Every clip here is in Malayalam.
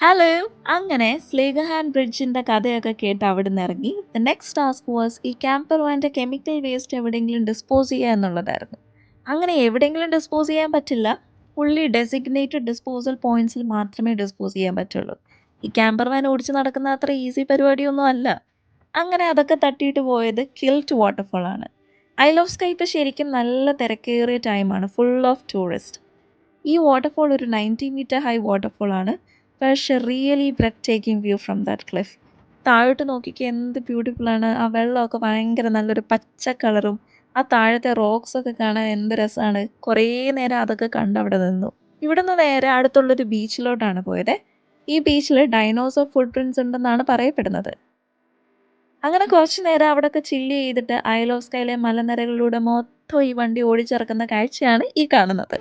ഹലോ! അങ്ങനെ സ്ലേഗഹാൻ ബ്രിഡ്ജിന്റെ കഥയൊക്കെ കേട്ട് അവിടുന്നിറങ്ങി. ദ നെക്സ്റ്റ് ടാസ്ക് വാസ് ഈ ക്യാമ്പർ വാന്റെ കെമിക്കൽ വേസ്റ്റ് എവിടെയെങ്കിലും ഡിസ്പോസ് ചെയ്യുക എന്നുള്ളതായിരുന്നു. അങ്ങനെ എവിടെയെങ്കിലും ഡിസ്പോസ് ചെയ്യാൻ പറ്റില്ല. ഫുള്ളി ഡെസിഗ്നേറ്റഡ് ഡിസ്പോസൽ പോയിന്റ്സിൽ മാത്രമേ ഡിസ്പോസ് ചെയ്യാൻ പറ്റുള്ളൂ. ഈ ക്യാമ്പർ വാൻ ഓടിച്ച് നടക്കുന്ന അത്ര ഈസി പരിപാടിയൊന്നും അല്ല. അങ്ങനെ അതൊക്കെ തട്ടിയിട്ട് പോയത് കിൽറ്റ് വാട്ടർഫാൾ ആണ്. ഐൽ ഓഫ് സ്കൈ ഇപ്പൊ ശരിക്കും നല്ല തിരക്കേറിയ ടൈമാണ്. Full of tourist. ഈ വാട്ടർഫോൾ ഒരു 90 മീറ്റർ ഹൈ വാട്ടർഫോൾ ആണ്. പക്ഷെ really breathtaking view from that cliff. താഴോട്ട് നോക്കിക്കേ എന്ത് ബ്യൂട്ടിഫുൾ ആണ്. ആ വെള്ളമൊക്കെ ഭയങ്കര നല്ലൊരു പച്ച കളറും ആ താഴത്തെ റോക്സ് ഒക്കെ കാണാൻ എന്ത് രസമാണ്. കുറേ നേരം അതൊക്കെ കണ്ട് അവിടെ നിന്നു. ഇവിടുന്ന് നേരെ അടുത്തുള്ളൊരു ബീച്ചിലോട്ടാണ് പോയത്. ഈ ബീച്ചിൽ ഡൈനോസർ ഫുട് പ്രിന്റ്സ് ഉണ്ടെന്നാണ് പറയപ്പെടുന്നത്. അങ്ങനെ കുറച്ച് നേരം അവിടെയൊക്കെ ചില്ല് ചെയ്തിട്ട് ഐൽ ഓഫ് സ്കൈയിലെ മലനിരകളിലൂടെ മൊത്തം ഈ വണ്ടി ഓടിച്ചിറക്കുന്ന കാഴ്ചയാണ് ഈ കാണുന്നത്.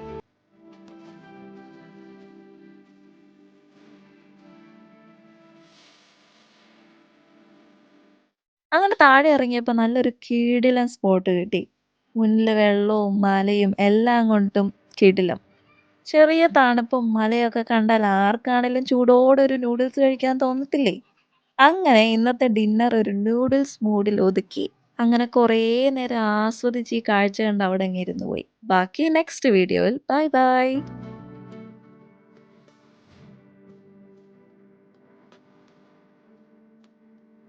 അങ്ങനെ താഴെ ഇറങ്ങിയപ്പോ നല്ലൊരു കിടിലൻ സ്പോട്ട് കിട്ടി. മുന്നില് വെള്ളവും മലയും എല്ലാം കൊണ്ടും കിടിലം. ചെറിയ തണുപ്പും മലയൊക്കെ കണ്ടാൽ ആർക്കാണേലും ചൂടോടെ ഒരു നൂഡിൽസ് കഴിക്കാൻ തോന്നത്തില്ലേ? അങ്ങനെ ഇന്നത്തെ ഡിന്നർ ഒരു നൂഡിൽസ് മൂഡിൽ ഒതുക്കി. അങ്ങനെ കുറേ നേരം ആസ്വദിച്ച് ഈ കാഴ്ച കണ്ട് അവിടെ അങ്ങ് ഇരുന്ന് പോയി. ബാക്കി നെക്സ്റ്റ് വീഡിയോയിൽ. Bye bye.